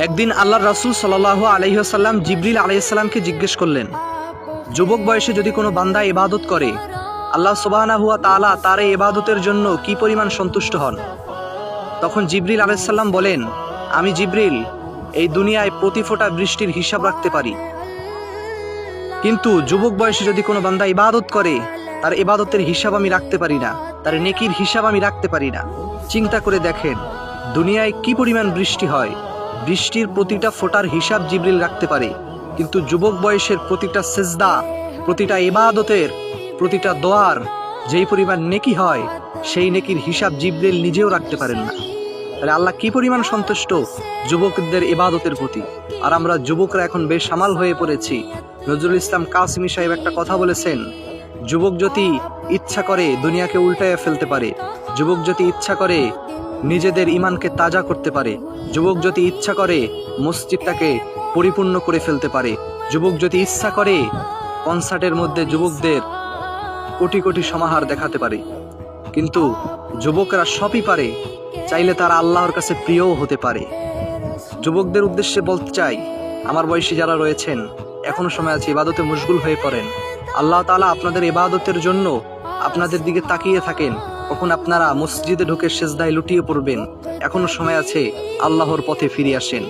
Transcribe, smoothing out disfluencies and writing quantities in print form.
একদিন আল্লাহর রাসূল সাল্লাল্লাহু আলাইহি ওয়াসাল্লাম জিবরিল আলাইহিস সালামকে জিজ্ঞেস করলেন, যুবক বয়সে যদি কোনো বান্দা ইবাদত করে, আল্লাহ সুবহানাহু ওয়া তাআলা তার এই ইবাদতের জন্য কি পরিমাণ সন্তুষ্ট হন? তখন জিবরিল আলাইহিস সালাম বলেন, আমি জিবরিল এই দুনিয়ায় প্রতি ফোঁটা বৃষ্টির হিসাব রাখতে পারি, কিন্তু যুবক বয়সে যদি কোনো বান্দা ইবাদত করে, তার ইবাদতের হিসাব আমি রাখতে পারি না, তার নেকির হিসাব আমি রাখতে পারি না। চিন্তা করে দেখেন, দুনিয়ায় কি পরিমাণ বৃষ্টি হয়, বৃষ্টির প্রতিটা ফোঁটার হিসাব জিবরিল রাখতে পারে, কিন্তু যুবক বয়সের প্রতিটা সেজদা, প্রতিটা ইবাদতের, প্রতিটা দোয়ার যেই পরিমাণ নেকি হয়, সেই নেকির হিসাব জিবরিল নিজেও রাখতে পারেন না। তাহলে আল্লাহ কি পরিমাণ সন্তুষ্ট যুবকদের ইবাদতের প্রতি। আর আমরা যুবকরা এখন বেসামাল হয়ে পড়েছি। নজরুল ইসলাম কাসিমি সাহেব একটা কথা বলেছেন, যুবক যদি ইচ্ছা করে দুনিয়াকে উল্টাইয়া ফেলতে পারে, যুবক যদি ইচ্ছা করে নিজেদের ইমানকে তাজা করতে পারে, যুবক যদি ইচ্ছা করে মসজিদটাকে পরিপূর্ণ করে ফেলতে পারে, যুবক যদি ইচ্ছা করে কনসার্টের মধ্যে যুবকদের কোটি কোটি সমাহার দেখাতে পারে। কিন্তু যুবকরা সবই পারে, চাইলে তারা আল্লাহর কাছে প্রিয়ও হতে পারে। যুবকদের উদ্দেশ্যে বলতে চাই, আমার বয়সী যারা রয়েছেন, এখনো সময় আছে, ইবাদতে মশগুল হয়ে পড়েন। আল্লাহ তাআলা আপনাদের ইবাদতের জন্য আপনাদের দিকে তাকিয়ে থাকেন, কখন আপনারা মসজিদে ঢুকে সেজদায় লুটিয়ে পড়বেন। এখনো সময় আছে, আল্লাহর পথে ফিরে আসেন।